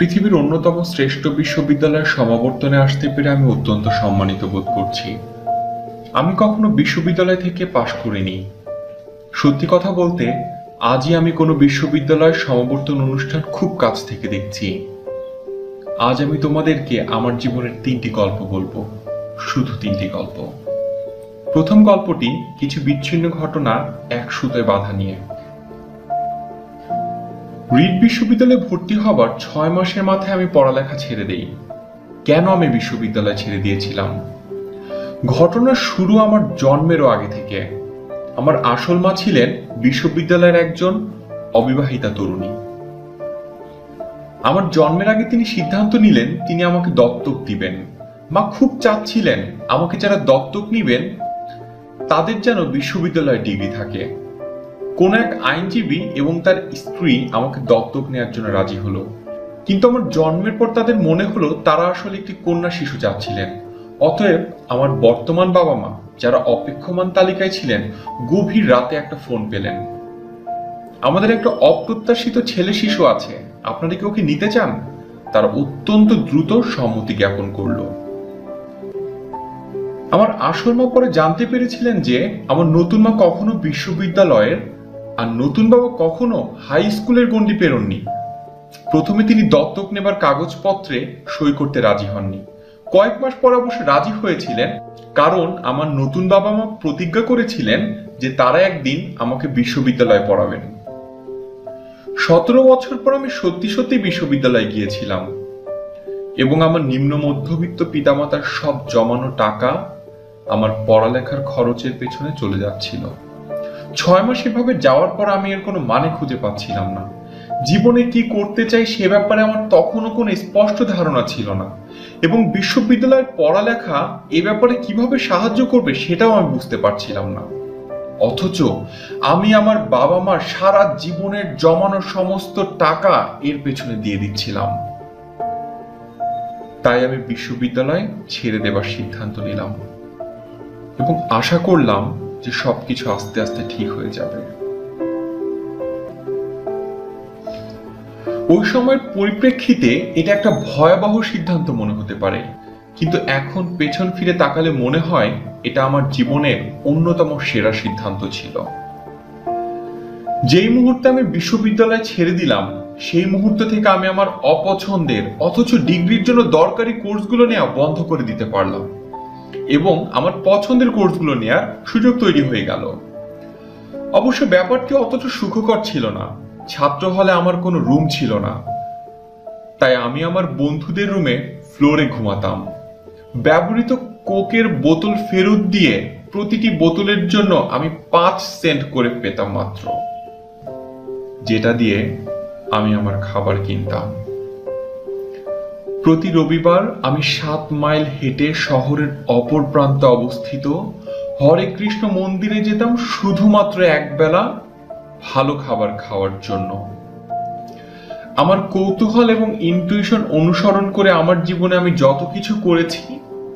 পৃথিবীর অন্যতম শ্রেষ্ঠ বিশ্ববিদ্যালয়ের সমাবর্তনে আসতে পেরে আমি অত্যন্ত সম্মানিত বোধ করছি। আমি কখনো বিশ্ববিদ্যালয় থেকে পাশ করিনি। সত্যি কথা বলতে, আজই আমি কোনো বিশ্ববিদ্যালয়ের সমাবর্তন অনুষ্ঠান খুব কাছ থেকে দেখছি। আজ আমি তোমাদেরকে আমার জীবনের 3টি গল্প বলবো, শুধু 3টি গল্প। প্রথম গল্পটি কিছু বিচ্ছিন্ন ঘটনা এক সুতোয় বাঁধা নিয়ে। রিড বিশ্ববিদ্যালয়ে ভর্তি হবার 6 মাসের মাথায় আমি পড়ালেখা ছেড়ে দেই। কেন আমি বিশ্ববিদ্যালয় ছেড়ে দিয়েছিলাম? ঘটনার শুরু আমার জন্মেরও আগে থেকে। আমার আসল মা ছিলেন বিশ্ববিদ্যালয়ের একজন অবিবাহিতা তরুণী। আমার জন্মের আগে তিনি সিদ্ধান্ত নিলেন তিনি আমাকে দত্তক দিবেন। মা খুব চাচ্ছিলেন আমাকে যারা দত্তক নিবেন তাদের যেন বিশ্ববিদ্যালয়ের ডিগ্রি থাকে। কোন এক আইনজীবী এবং তার স্ত্রী আমাকে দত্তক নেওয়ার জন্য রাজি হলো। কিন্তু আমার জন্মের পর তাদের মনে হলো তারা আসলে একটি কন্যা শিশু চাচ্ছিলেন। অতএব আমার বর্তমান বাবা মা, যারা অপেক্ষমান তালিকায় ছিলেন, গভীর রাতে একটা ফোন পেলেন। আমাদের একটা অপ্রত্যাশিত ছেলে শিশু আছে, আপনারা কি ওকে নিতে চান? তারা অত্যন্ত দ্রুত সম্মতি জ্ঞাপন করলো। আমার আসল মা পরে জানতে পেরেছিলেন যে আমার নতুন মা কখনো বিশ্ববিদ্যালয়ের আর নতুন বাবা কখনো হাই স্কুলের গণ্ডি পেরোননি। প্রথমে তিনি দত্তক নেবার কাগজপত্রে সই করতে রাজি হননি। কয়েক মাস পর অবশ্য রাজি হয়েছিলেন, কারণ আমার নতুন বাবা মা প্রতিজ্ঞা করেছিলেন যে তারা একদিন আমাকে বিশ্ববিদ্যালয়ে পড়াবেন। 17 বছর পর আমি সত্যি সত্যি বিশ্ববিদ্যালয়ে গিয়েছিলাম এবং আমার নিম্ন মধ্যবিত্ত পিতামাতার সব জমানো টাকা আমার পড়ালেখার খরচের পেছনে চলে যাচ্ছিল। 6 মাস এভাবে যাওয়ার পর আমি এর কোনো মানে খুঁজে পাচ্ছিলাম না। জীবনে কি করতে চাই সে ব্যাপারে আমার তখনও কোনো স্পষ্ট ধারণা ছিল না, এবং বিশ্ববিদ্যালয়ের পড়ালেখা এ ব্যাপারে কিভাবে সাহায্য করবে সেটাও আমি বুঝতে পারছিলাম না। অথচ আমি আমার বাবা মার সারা জীবনের জমানো সমস্ত টাকা এর পেছনে দিয়ে দিচ্ছিলাম। তাই আমি বিশ্ববিদ্যালয় ছেড়ে দেবার সিদ্ধান্ত নিলাম এবং আশা করলাম যে সবকিছু আস্তে আস্তে ঠিক হয়ে যাবে। ওই সময়ের পরিপ্রেক্ষিতে এটা একটা ভয়াবহ সিদ্ধান্ত মনে হতে পারে, কিন্তু এখন পেছন ফিরে তাকালে মনে হয় এটা আমার জীবনের অন্যতম সেরা সিদ্ধান্ত ছিল। যেই মুহূর্তে আমি বিশ্ববিদ্যালয় ছেড়ে দিলাম, সেই মুহূর্ত থেকে আমি আমার অপছন্দের অথচ ডিগ্রির জন্য দরকারি কোর্সগুলো নেওয়া বন্ধ করে দিতে পারলাম এবং আমার পছন্দের কোর্সগুলো নেওয়ার সুযোগ তৈরি হয়ে গেল। অবশ্য ব্যাপারটি অতটা সুখকর ছিল না। ছাত্র হলে আমার কোনো রুম ছিল না, তাই আমি আমার বন্ধুদের রুমে ফ্লোরে ঘুমাতাম। ব্যবহৃত কোকের বোতল ফেরত দিয়ে প্রতিটি বোতলের জন্য আমি 5 সেন্ট করে পেতাম মাত্র, যেটা দিয়ে আমি আমার খাবার কিনতাম। প্রতি রবিবার আমি 7 মাইল হেঁটে শহরের অপর প্রান্তে অবস্থিত হরে কৃষ্ণ মন্দিরে যেতাম শুধুমাত্র একবেলা ভালো খাবার খাওয়ার জন্য। আমার কৌতূহল এবং ইনটুইশন অনুসরণ করে আমার জীবনে আমি যত কিছু করেছি,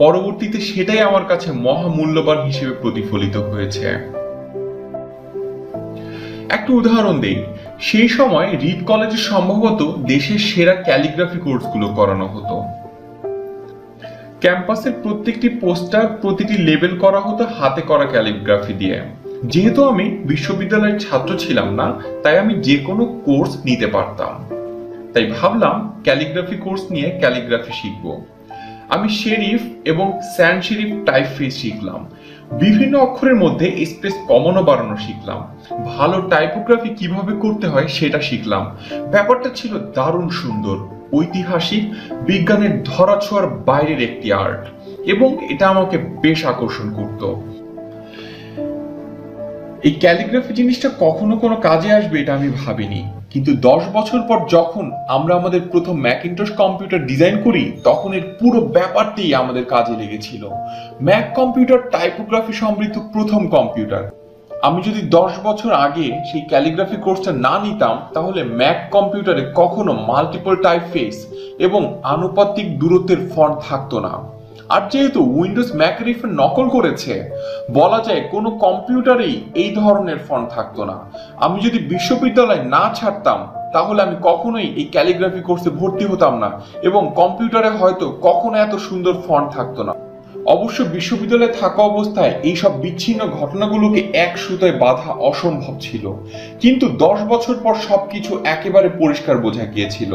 পরবর্তীতে সেটাই আমার কাছে মহামূল্যবান হিসেবে প্রতিফলিত হয়েছে। একটা উদাহরণ দেই। সেই সময় রিড কলেজে সম্ভবত দেশের সেরা ক্যালিগ্রাফি কোর্সগুলো করানো হতো। ক্যাম্পাসের প্রত্যেকটি পোস্টার, প্রতিটি লেবেল করা হতো হাতে করা ক্যালিগ্রাফি দিয়ে। যেহেতু আমি বিশ্ববিদ্যালয়ের ছাত্র ছিলাম না, তাই আমি যে কোনো কোর্স নিতে পারতাম। তাই ভাবলাম ক্যালিগ্রাফি কোর্স নিয়ে ক্যালিগ্রাফি শিখব। আমি শেরিফ এবং স্যান শেরিফ টাইপফেস শিখলাম। বিভিন্ন অক্ষরের মধ্যে স্পেস কমানো বাড়ানো শিখলাম। ভালো টাইপোগ্রাফি কিভাবে করতে হয় সেটা শিখলাম। ব্যাপারটা ছিল দারুণ সুন্দর, ঐতিহাসিক, বিজ্ঞানের ধরাছোঁয়ার বাইরের একটি আর্ট, এবং এটা আমাকে বেশ আকর্ষণ করত। এই ক্যালিগ্রাফি জিনিসটা কখনো কোনো কাজে আসবে এটা আমি ভাবিনি, কিন্তু 10 বছর পর যখন আমরা আমাদের প্রথম ম্যাকিনটশ কম্পিউটার ডিজাইন করি, তখন এর পুরো ব্যাপারটি আমাদের কাজে লেগেছিল। ম্যাক কম্পিউটার টাইপোগ্রাফি সমৃদ্ধ প্রথম কম্পিউটার। আমি যদি 10 বছর আগে সেই ক্যালিগ্রাফি কোর্সটা না নিতাম, তাহলে ম্যাক কম্পিউটারে কখনো মাল্টিপল টাইপফেস এবং আনুপাতিক দূরত্বের ফন্ট থাকতো না। আর যেহেতু উইন্ডোজ ম্যাকরিফের নকল করেছে, বলা যায় কোনো কম্পিউটারেই এই ধরনের ফন্ট থাকতো না। আমি যদি বিশ্ববিদ্যালয় না ছাড়তাম, তাহলে আমি কখনোই এই ক্যালিগ্রাফি কোর্সে ভর্তি হতাম না এবং কম্পিউটারে হয়তো কখনো এত সুন্দর ফন্ট থাকতো না। অবশ্য বিশ্ববিদ্যালয়ে থাকা অবস্থায় এইসব বিচ্ছিন্ন ঘটনাগুলোকে এক সুতায় বাঁধা অসম্ভব ছিল, কিন্তু 10 বছর পর সবকিছু একেবারে পরিষ্কার বোঝা গিয়েছিল।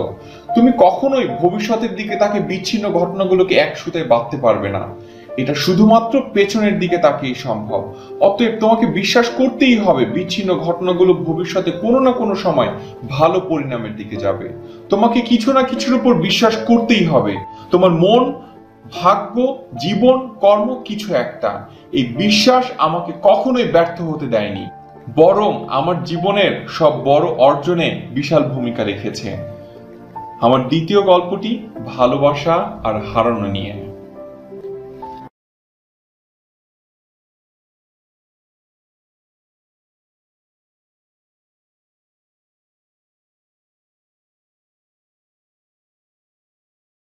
তুমি কখনোই ভবিষ্যতের দিকে তাকে বিচ্ছিন্ন ঘটনাগুলোকে এক সুতায় বাঁধতে পারবে না, এটা শুধুমাত্র পেছনের দিকে তাকিয়ে সম্ভব। অতএব তোমাকে বিশ্বাস করতেই হবে বিচ্ছিন্ন ঘটনাগুলো ভবিষ্যতে কোনো না কোনো সময় ভালো পরিণামের দিকে যাবে। তোমাকে কিছু না কিছুর উপর বিশ্বাস করতেই হবে। তোমার মন, ভাগ্য, জীবন, কর্ম কিছু একটা। এই বিশ্বাস আমাকে কখনোই ব্যর্থ হতে দেয়নি, বরং আমার জীবনের সব বড় অর্জনে বিশাল ভূমিকা রেখেছে। আমার দ্বিতীয় গল্পটি ভালোবাসা আর হারানো নিয়ে।